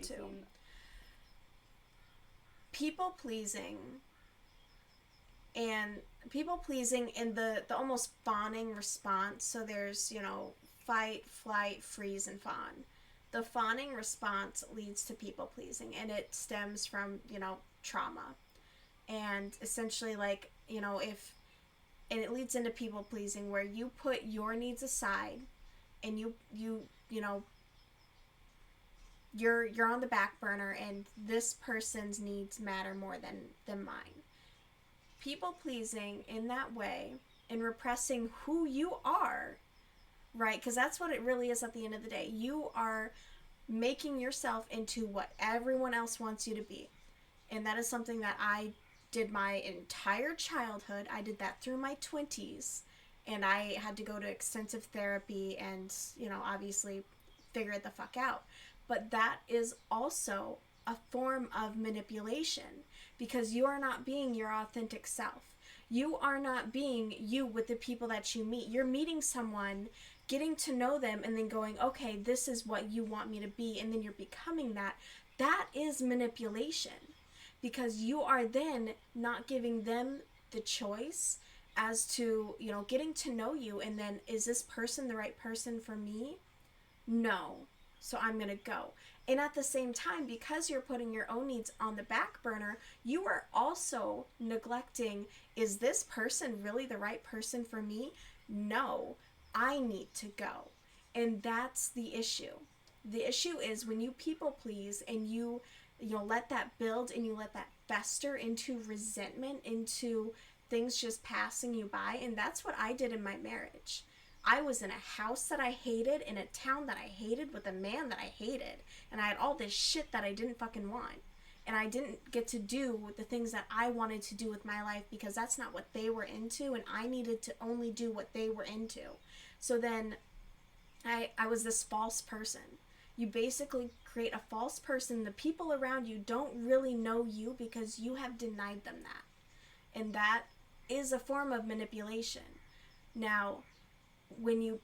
too. People pleasing and people pleasing in the almost fawning response. So there's, fight, flight, freeze, and fawn. The fawning response leads to people pleasing, and it stems from, trauma. And essentially, like, if, and it leads into people pleasing where you put your needs aside and you know, you're on the back burner and this person's needs matter more than mine. People pleasing in that way and repressing who you are, right? Because that's what it really is at the end of the day. You are making yourself into what everyone else wants you to be. And that is something that I did my entire childhood. I did that through my 20s. And I had to go to extensive therapy and, obviously figure it the fuck out. But that is also a form of manipulation because you are not being your authentic self. You are not being you with the people that you meet. You're meeting someone, getting to know them, and then going, okay, this is what you want me to be, and then you're becoming that. That is manipulation because you are then not giving them the choice as to, getting to know you, and then is this person the right person for me? No. So I'm going to go. And at the same time, because you're putting your own needs on the back burner, you are also neglecting, is this person really the right person for me? No, I need to go. And that's the issue. The issue is when you people please and you let that build and you let that fester into resentment, into things just passing you by. And that's what I did in my marriage. I was in a house that I hated, in a town that I hated, with a man that I hated. And I had all this shit that I didn't fucking want. And I didn't get to do the things that I wanted to do with my life because that's not what they were into. And I needed to only do what they were into. So then I was this false person. You basically create a false person. The people around you don't really know you because you have denied them that. And that is a form of manipulation. Now, when you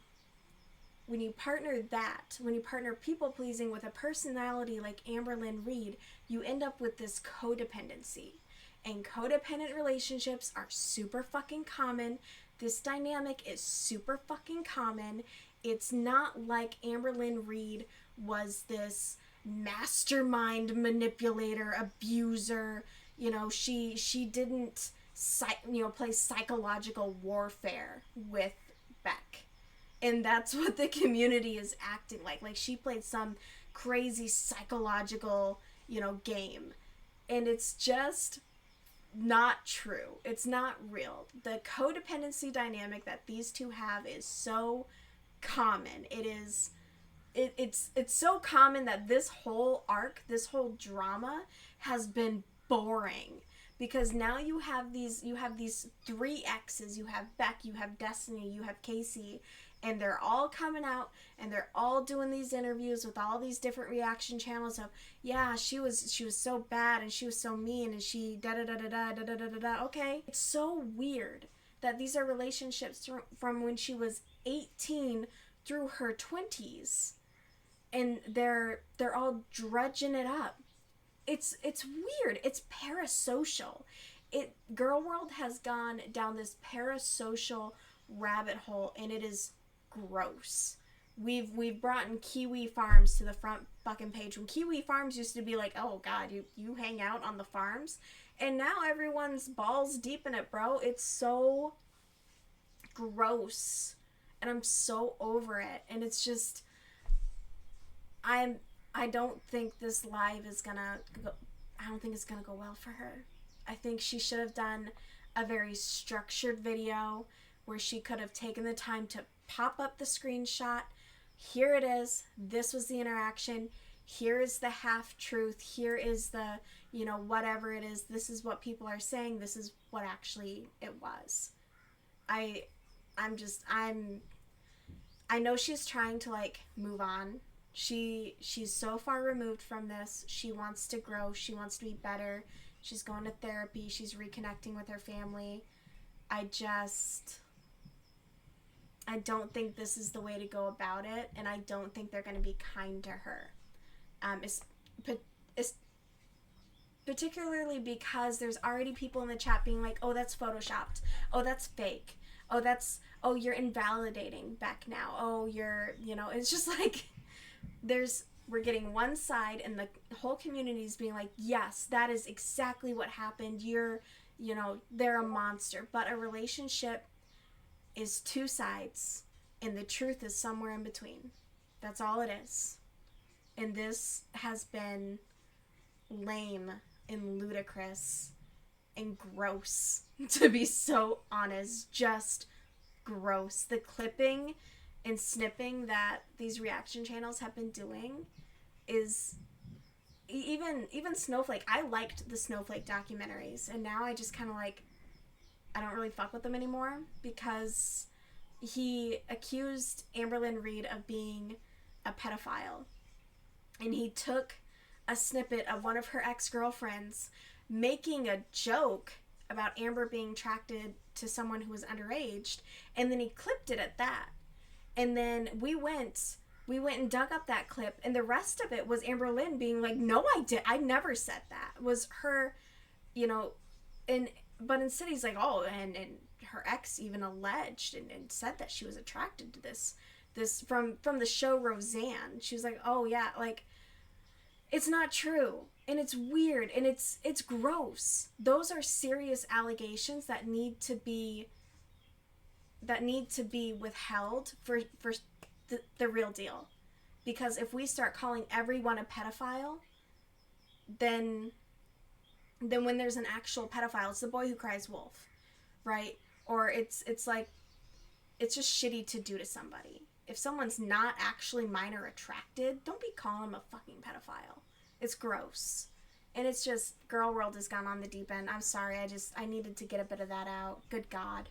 partner people pleasing with a personality like Amberlynn Reed, you end up with this codependency. And codependent relationships are super fucking common. This dynamic is super fucking common. It's not like Amberlynn Reed was this mastermind manipulator, abuser. She didn't play psychological warfare with Beck. And that's what the community is acting like. Like she played some crazy psychological, game. And it's just not true. It's not real. The codependency dynamic that these two have is so common. It's so common that this whole arc, this whole drama has been boring because now you have these three exes. You have Beck, you have Destiny, you have Casey, and they're all coming out and they're all doing these interviews with all these different reaction channels of, yeah, she was so bad and she was so mean and she da da da da da da da da da. Okay, it's so weird that these are relationships from when she was 18 through her 20s, and they're all drudging it up. It's weird. It's parasocial. Girl World has gone down this parasocial rabbit hole, and it is gross. We've brought in Kiwi Farms to the front fucking page when Kiwi Farms used to be like, oh god, you hang out on the farms, and now everyone's balls deep in it, bro. It's so gross, and I'm so over it, and it's just I don't think this live is gonna go. I don't think it's gonna go well for her. I think she should have done a very structured video where she could have taken the time to pop up the screenshot. Here it is. This was the interaction. Here is the half truth. Here is the, whatever it is. This is what people are saying. This is what actually it was. I know she's trying to move on. She's so far removed from this. She wants to grow. She wants to be better. She's going to therapy. She's reconnecting with her family. I don't think this is the way to go about it, and I don't think they're going to be kind to her. but it's particularly because there's already people in the chat being like, oh, that's photoshopped, oh, that's fake, oh, you're invalidating Beck now, oh, it's just like we're getting one side, and the whole community is being like, yes, that is exactly what happened, they're a monster. But a relationship is two sides, and the truth is somewhere in between. That's all it is. And this has been lame and ludicrous and gross, to be so honest. Just gross. The clipping and snipping that these reaction channels have been doing is even Snowflake. I liked the Snowflake documentaries, and now I just kind of like, I don't really fuck with them anymore, because he accused Amberlynn Reed of being a pedophile, and he took a snippet of one of her ex-girlfriends making a joke about Amber being attracted to someone who was underage, and then he clipped it at that. And then we went and dug up that clip, and the rest of it was Amberlynn being like, no, I never said that. It was her, but instead he's like, oh, and her ex even alleged and said that she was attracted to this from the show Roseanne. She was like, oh yeah, like, it's not true, and it's weird, and it's gross. Those are serious allegations that need to be withheld for the real deal. Because if we start calling everyone a pedophile, then when there's an actual pedophile, it's the boy who cries wolf, right? Or it's like, it's just shitty to do to somebody. If someone's not actually minor attracted, don't be calling them a fucking pedophile. It's gross. And it's just, girl world has gone on the deep end. I'm sorry, I needed to get a bit of that out. Good God.